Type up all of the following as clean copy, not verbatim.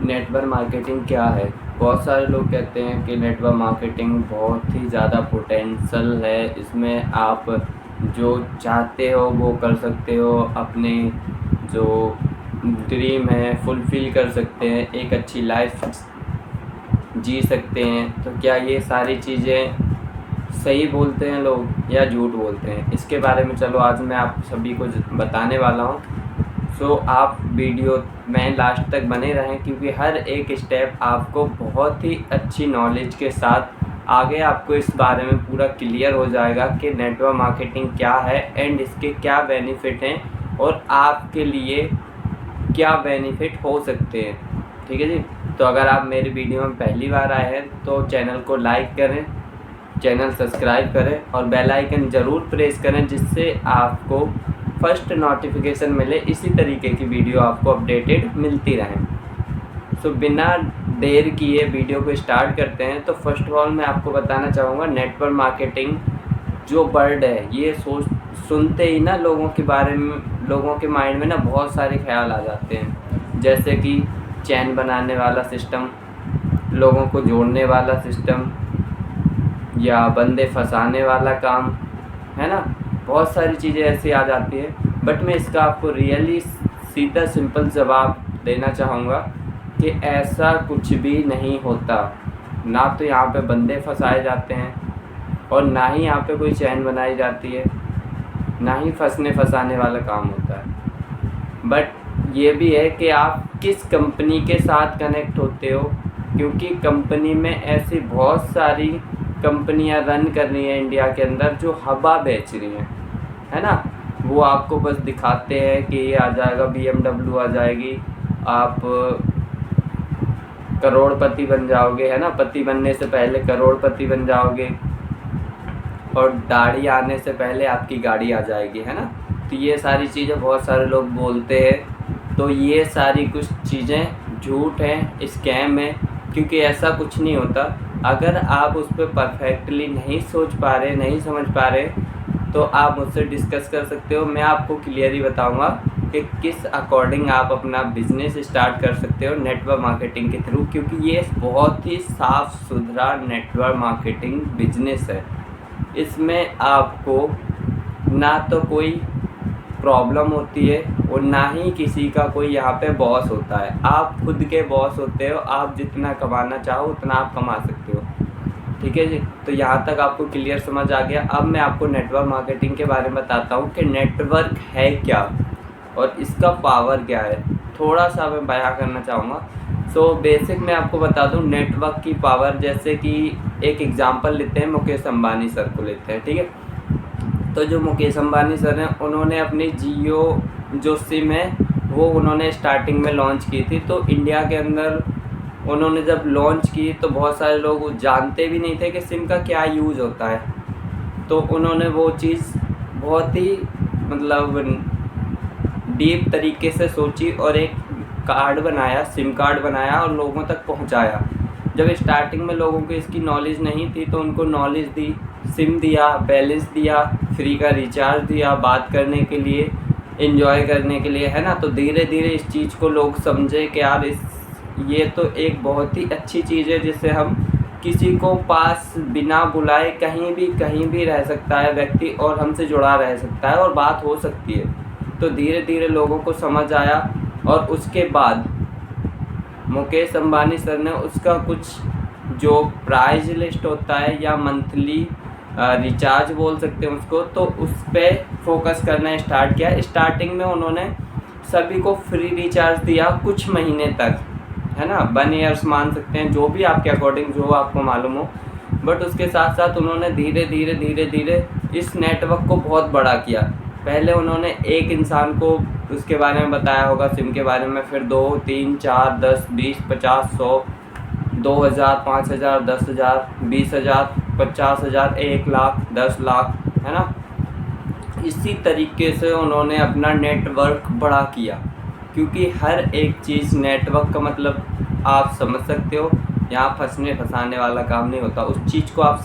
Network marketing क्या है। बहुत सारे लोग कहते हैं कि नेटवर्क मार्केटिंग बहुत ही ज़्यादा पोटेंशियल है, इसमें आप जो चाहते हो वो कर सकते हो, अपने जो ड्रीम है फुलफ़िल कर सकते हैं, एक अच्छी लाइफ जी सकते हैं। तो क्या ये सारी चीज़ें सही बोलते हैं लोग या झूठ बोलते हैं, इसके बारे में चलो आज मैं आप सभी को बताने वाला हूँ। सो आप वीडियो में लास्ट तक बने रहें, क्योंकि हर एक स्टेप आपको बहुत ही अच्छी नॉलेज के साथ आगे आपको इस बारे में पूरा क्लियर हो जाएगा कि नेटवर्क मार्केटिंग क्या है एंड इसके क्या बेनिफिट हैं और आपके लिए क्या बेनिफिट हो सकते हैं। ठीक है जी। तो अगर आप मेरी वीडियो में पहली बार आए हैं तो चैनल को लाइक करें, चैनल सब्सक्राइब करें और बेल आइकन ज़रूर प्रेस करें, जिससे आपको फर्स्ट नोटिफिकेशन मिले, इसी तरीके की वीडियो आपको अपडेटेड मिलती रहें। सो बिना देर किए वीडियो को स्टार्ट करते हैं। तो फर्स्ट ऑफ ऑल मैं आपको बताना चाहूँगा, नेटवर्क मार्केटिंग जो वर्ड है ये सुनते ही ना लोगों के बारे में, लोगों के माइंड में ना बहुत सारे ख्याल आ जाते हैं, जैसे कि चैन बनाने वाला सिस्टम, लोगों को जोड़ने वाला सिस्टम, या बंदे फंसाने वाला काम, है ना। बहुत सारी चीज़ें ऐसी आ जाती है, बट मैं इसका आपको रियली सीधा सिंपल जवाब देना चाहूँगा कि ऐसा कुछ भी नहीं होता। ना तो यहाँ पे बंदे फंसाए जाते हैं और ना ही यहाँ पे कोई चैन बनाई जाती है, ना ही फंसने फंसाने वाला काम होता है। बट ये भी है कि आप किस कंपनी के साथ कनेक्ट होते हो, क्योंकि कंपनी में ऐसी बहुत सारी कंपनियां रन कर रही हैं इंडिया के अंदर जो हवा बेच रही हैं, है ना। वो आपको बस दिखाते हैं कि ये आ जाएगा, BMW आ जाएगी, आप करोड़पति बन जाओगे, है ना। पति बनने से पहले करोड़पति बन जाओगे और दाढ़ी आने से पहले आपकी गाड़ी आ जाएगी, है ना। तो ये सारी चीज़ें बहुत सारे लोग बोलते हैं, तो ये सारी कुछ चीज़ें झूठ हैं, स्कैम है, क्योंकि ऐसा कुछ नहीं होता। अगर आप उस पर परफेक्टली नहीं सोच पा रहे, नहीं समझ पा रहे, तो आप मुझसे डिस्कस कर सकते हो। मैं आपको क्लियरली बताऊंगा कि किस अकॉर्डिंग आप अपना बिजनेस स्टार्ट कर सकते हो नेटवर्क मार्केटिंग के थ्रू, क्योंकि ये बहुत ही साफ़ सुथरा नेटवर्क मार्केटिंग बिजनेस है। इसमें आपको ना तो कोई प्रॉब्लम होती है और ना ही किसी का कोई यहाँ पे बॉस होता है। आप खुद के बॉस होते हो, आप जितना कमाना चाहो उतना आप कमा सकते हो। ठीक है जी। तो यहाँ तक आपको क्लियर समझ आ गया। अब मैं आपको नेटवर्क मार्केटिंग के बारे में बताता हूँ कि नेटवर्क है क्या और इसका पावर क्या है। थोड़ा सा मैं बयां करना चाहूँगा। सो बेसिक मैं आपको बता दूँ नेटवर्क की पावर। जैसे कि एक एग्जांपल लेते हैं, मुकेश अंबानी सर को लेते हैं, ठीक है। तो जो मुकेश अंबानी सर हैं, उन्होंने अपनी जियो जो सिम है वो उन्होंने स्टार्टिंग में लॉन्च की थी। तो इंडिया के अंदर उन्होंने जब लॉन्च की तो बहुत सारे लोग जानते भी नहीं थे कि सिम का क्या यूज़ होता है। तो उन्होंने वो चीज़ बहुत ही मतलब डीप तरीके से सोची और एक कार्ड बनाया, सिम कार्ड बनाया और लोगों तक पहुंचाया। जब स्टार्टिंग में लोगों को इसकी नॉलेज नहीं थी तो उनको नॉलेज दी, सिम दिया, बैलेंस दिया, फ्री का रिचार्ज दिया, बात करने के लिए, एंजॉय करने के लिए, है ना। तो धीरे धीरे इस चीज़ को लोग समझे कि यार ये तो एक बहुत ही अच्छी चीज़ है, जिससे हम किसी को पास बिना बुलाए कहीं भी रह सकता है व्यक्ति और हमसे जुड़ा रह सकता है और बात हो सकती है। तो धीरे धीरे लोगों को समझ आया और उसके बाद मुकेश अंबानी सर ने उसका कुछ जो प्राइस लिस्ट होता है या मंथली रिचार्ज बोल सकते हैं उसको, तो उस पर फोकस करना स्टार्ट किया। स्टार्टिंग में उन्होंने सभी को फ्री रिचार्ज दिया कुछ महीने तक, है ना, 1 ईयर्स मान सकते हैं, जो भी आपके अकॉर्डिंग जो आपको मालूम हो। बट उसके साथ साथ उन्होंने धीरे धीरे इस नेटवर्क को बहुत बड़ा किया। पहले उन्होंने एक इंसान को उसके बारे में बताया होगा, सिम के बारे में, फिर 2, 3, 4, 10, 20, 50, 100, 2000, 5000, 10,000, 20,000, 50,000, 1 लाख, 10 लाख, है ना। इसी तरीके से उन्होंने अपना नेटवर्क बड़ा किया, क्योंकि हर एक चीज़ नेटवर्क का मतलब आप समझ सकते हो। यहाँ फंसने फंसाने वाला काम नहीं होता। उस चीज़ को आप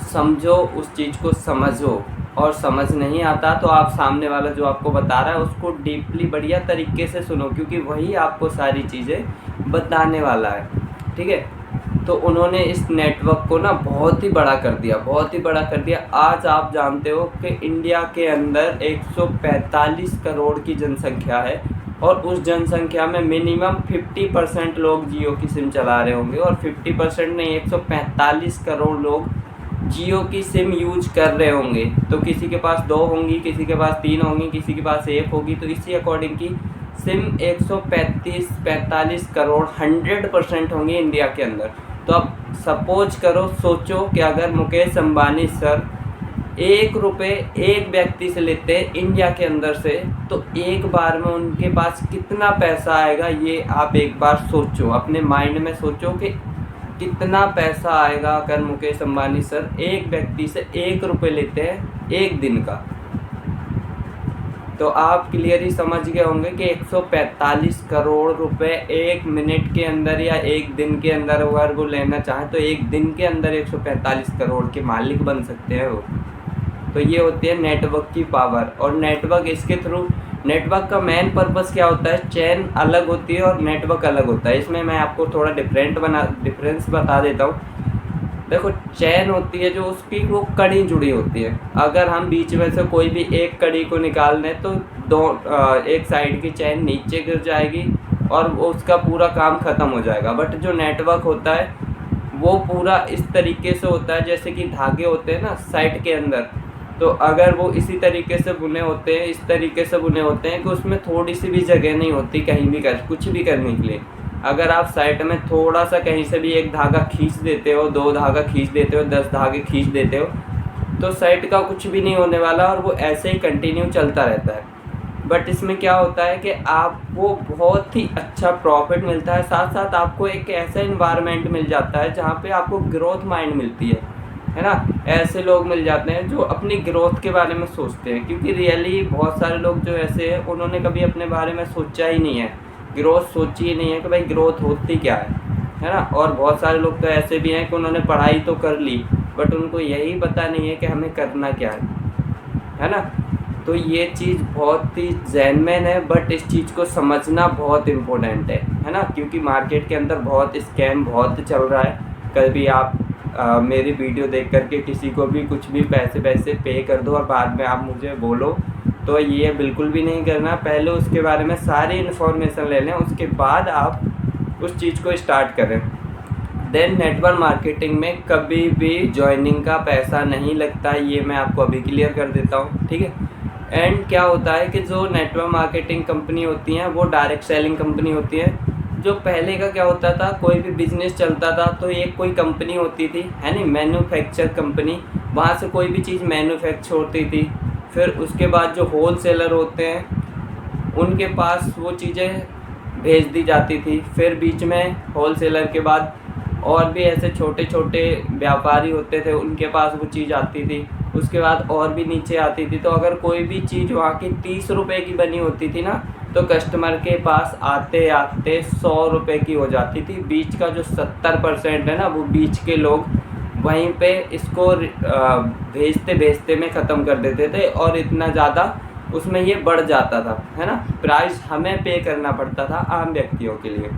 समझो, उस चीज़ को समझो, और समझ नहीं आता तो आप सामने वाला जो आपको बता रहा है उसको डीपली बढ़िया तरीके से सुनो, क्योंकि वही आपको सारी चीज़ें बताने वाला है, ठीक है। तो उन्होंने इस नेटवर्क को ना बहुत ही बड़ा कर दिया, बहुत ही बड़ा कर दिया। आज आप जानते हो कि इंडिया के अंदर 145 करोड़ की जनसंख्या है और उस जनसंख्या में मिनिमम 50% लोग जियो की सिम चला रहे होंगे, और 50% नहीं 145 करोड़ लोग जियो की सिम यूज कर रहे होंगे। तो किसी के पास 2 होंगी, किसी के पास 3 होंगी, किसी के पास 1 होगी। तो इसी अकॉर्डिंग की सिम 145 करोड़ 100% होंगी इंडिया के अंदर। तो अब सपोज करो, सोचो कि अगर मुकेश अंबानी सर 1 रुपये एक व्यक्ति से लेते हैं इंडिया के अंदर से, तो एक बार में उनके पास कितना पैसा आएगा, ये आप एक बार सोचो, अपने माइंड में सोचो कि कितना पैसा आएगा अगर मुकेश अंबानी सर एक व्यक्ति से 1 रुपये लेते हैं एक दिन का। तो आप क्लियरली समझ गए होंगे कि 145 करोड़ रुपए एक मिनट के अंदर या एक दिन के अंदर अगर वो लेना चाहें तो एक दिन के अंदर 145 करोड़ के मालिक बन सकते हैं वो। तो ये होती है नेटवर्क की पावर। और नेटवर्क इसके थ्रू, नेटवर्क का मेन पर्पस क्या होता है, चेन अलग होती है और नेटवर्क अलग होता है। इसमें मैं आपको थोड़ा डिफरेंस बता देता हूँ। देखो, चैन होती है जो उसकी वो कड़ी जुड़ी होती है। अगर हम बीच में से कोई भी एक कड़ी को निकाल दें तो एक साइड की चैन नीचे गिर जाएगी और उसका पूरा काम ख़त्म हो जाएगा। बट जो नेटवर्क होता है वो पूरा इस तरीके से होता है जैसे कि धागे होते हैं ना साइड के अंदर, तो अगर वो इसी तरीके से बुने होते हैं, इस तरीके से बुने होते हैं कि उसमें थोड़ी सी भी जगह नहीं होती कहीं भी कुछ भी करने के लिए। अगर आप साइड में थोड़ा सा कहीं से भी एक धागा खींच देते हो, 2 धागा खींच देते हो, 10 धागे खींच देते हो, तो साइड का कुछ भी नहीं होने वाला और वो ऐसे ही कंटिन्यू चलता रहता है। बट इसमें क्या होता है कि आपको बहुत ही अच्छा प्रॉफिट मिलता है, साथ साथ आपको एक ऐसा इन्वायरमेंट मिल जाता है जहाँ पे आपको ग्रोथ माइंड मिलती है ना। ऐसे लोग मिल जाते हैं जो अपनी ग्रोथ के बारे में सोचते हैं, क्योंकि रियली बहुत सारे लोग जो ऐसे हैं उन्होंने कभी अपने बारे में सोचा ही नहीं है, ग्रोथ सोची ही नहीं है कि भाई ग्रोथ होती क्या है ना। और बहुत सारे लोग तो ऐसे भी हैं कि उन्होंने पढ़ाई तो कर ली बट उनको यही पता नहीं है कि हमें करना क्या है ना। तो ये चीज़ बहुत ही जेन्युइन है, बट इस चीज़ को समझना बहुत इम्पोर्टेंट है ना, क्योंकि मार्केट के अंदर बहुत स्कैम बहुत चल रहा है। कभी आप मेरी वीडियो देख करके किसी को भी कुछ भी पैसे पे कर दो और बाद में आप मुझे बोलो, तो ये बिल्कुल भी नहीं करना। पहले उसके बारे में सारी इन्फॉर्मेशन ले लें, उसके बाद आप उस चीज़ को स्टार्ट करें। देन नेटवर्क मार्केटिंग में कभी भी जॉइनिंग का पैसा नहीं लगता, ये मैं आपको अभी क्लियर कर देता हूँ, ठीक है। एंड क्या होता है कि जो नेटवर्क मार्केटिंग कंपनी होती हैं वो डायरेक्ट सेलिंग कंपनी होती है। जो पहले का क्या होता था, कोई भी बिजनेस चलता था तो एक कोई कंपनी होती थी, है नहीं, मैन्युफैक्चर कंपनी, वहाँ से कोई भी चीज़ मैन्युफैक्चर होती थी। फिर उसके बाद जो होल सेलर होते हैं उनके पास वो चीज़ें भेज दी जाती थी। फिर बीच में होल सेलर के बाद और भी ऐसे छोटे छोटे व्यापारी होते थे, उनके पास वो चीज़ आती थी। उसके बाद और भी नीचे आती थी। तो अगर कोई भी चीज़ वहाँ की 30 रुपये की बनी होती थी ना, तो कस्टमर के पास आते आते 100 रुपये की हो जाती थी। बीच का जो 70% है ना, वो बीच के लोग वहीं पे इसको भेजते भेजते में ख़त्म कर देते थे और इतना ज़्यादा उसमें ये बढ़ जाता था, है ना। प्राइस हमें पे करना पड़ता था आम व्यक्तियों के लिए।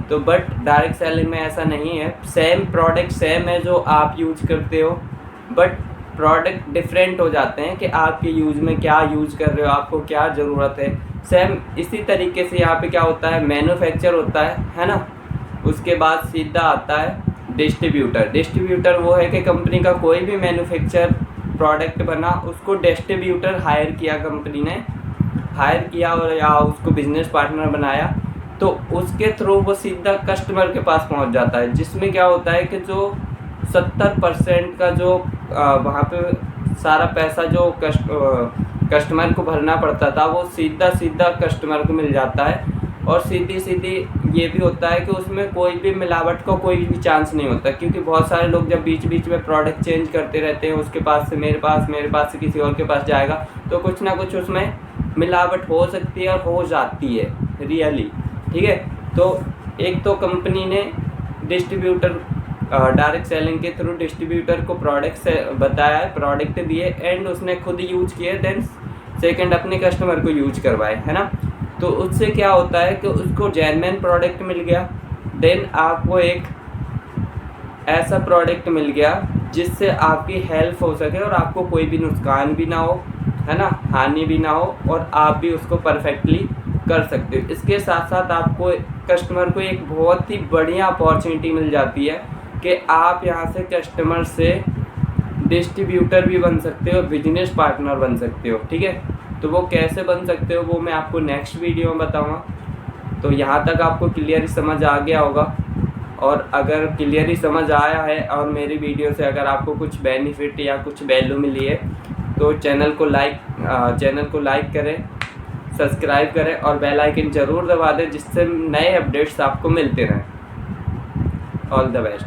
तो बट डायरेक्ट सेलिंग में ऐसा नहीं है, सेम प्रोडक्ट सेम है जो आप यूज करते हो, बट प्रोडक्ट डिफरेंट हो जाते हैं कि आपके यूज़ में क्या यूज़ कर रहे हो, आपको क्या ज़रूरत है। सेम इसी तरीके से यहाँ पे क्या होता है, मैन्युफैक्चर होता है ना। उसके बाद सीधा आता है डिस्ट्रीब्यूटर। डिस्ट्रीब्यूटर वो है कि कंपनी का कोई भी मैन्युफैक्चर प्रोडक्ट बना, उसको डिस्ट्रीब्यूटर हायर किया, कंपनी ने हायर किया और या उसको बिजनेस पार्टनर बनाया, तो उसके थ्रू वो सीधा कस्टमर के पास पहुंच जाता है। जिसमें क्या होता है कि जो 70% का जो वहाँ पे सारा पैसा जो कस्टमर को भरना पड़ता था वो सीधा कस्टमर को मिल जाता है। और सीधी ये भी होता है कि उसमें कोई भी मिलावट का कोई भी चांस नहीं होता, क्योंकि बहुत सारे लोग जब बीच बीच में प्रोडक्ट चेंज करते रहते हैं, उसके पास से मेरे पास से किसी और के पास जाएगा, तो कुछ ना कुछ उसमें मिलावट हो सकती है और हो जाती है रियली, ठीक है। तो एक तो कंपनी ने डिस्ट्रीब्यूटर डायरेक्ट सेलिंग के थ्रू डिस्ट्रीब्यूटर को प्रोडक्ट से बताया है, प्रोडक्ट दिए एंड उसने खुद यूज किए, देन सेकंड अपने कस्टमर को यूज करवाए, है ना। तो उससे क्या होता है कि उसको जेन्युइन प्रोडक्ट मिल गया, देन आपको एक ऐसा प्रोडक्ट मिल गया जिससे आपकी हेल्प हो सके और आपको कोई भी नुकसान भी ना हो, है ना, हानि भी ना हो, और आप भी उसको परफेक्टली कर सकते हो। इसके साथ साथ आपको कस्टमर को एक बहुत ही बढ़िया अपॉर्चुनिटी मिल जाती है कि आप यहाँ से कस्टमर से डिस्ट्रीब्यूटर भी बन सकते हो, बिजनेस पार्टनर बन सकते हो, ठीक है। तो वो कैसे बन सकते हो वो मैं आपको नेक्स्ट वीडियो में बताऊँगा। तो यहाँ तक आपको क्लियर समझ आ गया होगा, और अगर क्लियरली समझ आया है और मेरी वीडियो से अगर आपको कुछ बेनिफिट या कुछ वैल्यू मिली है तो चैनल को लाइक करें, सब्सक्राइब करें और बेल आइकन ज़रूर दबा दें जिससे नए अपडेट्स आपको मिलते रहें। All the best.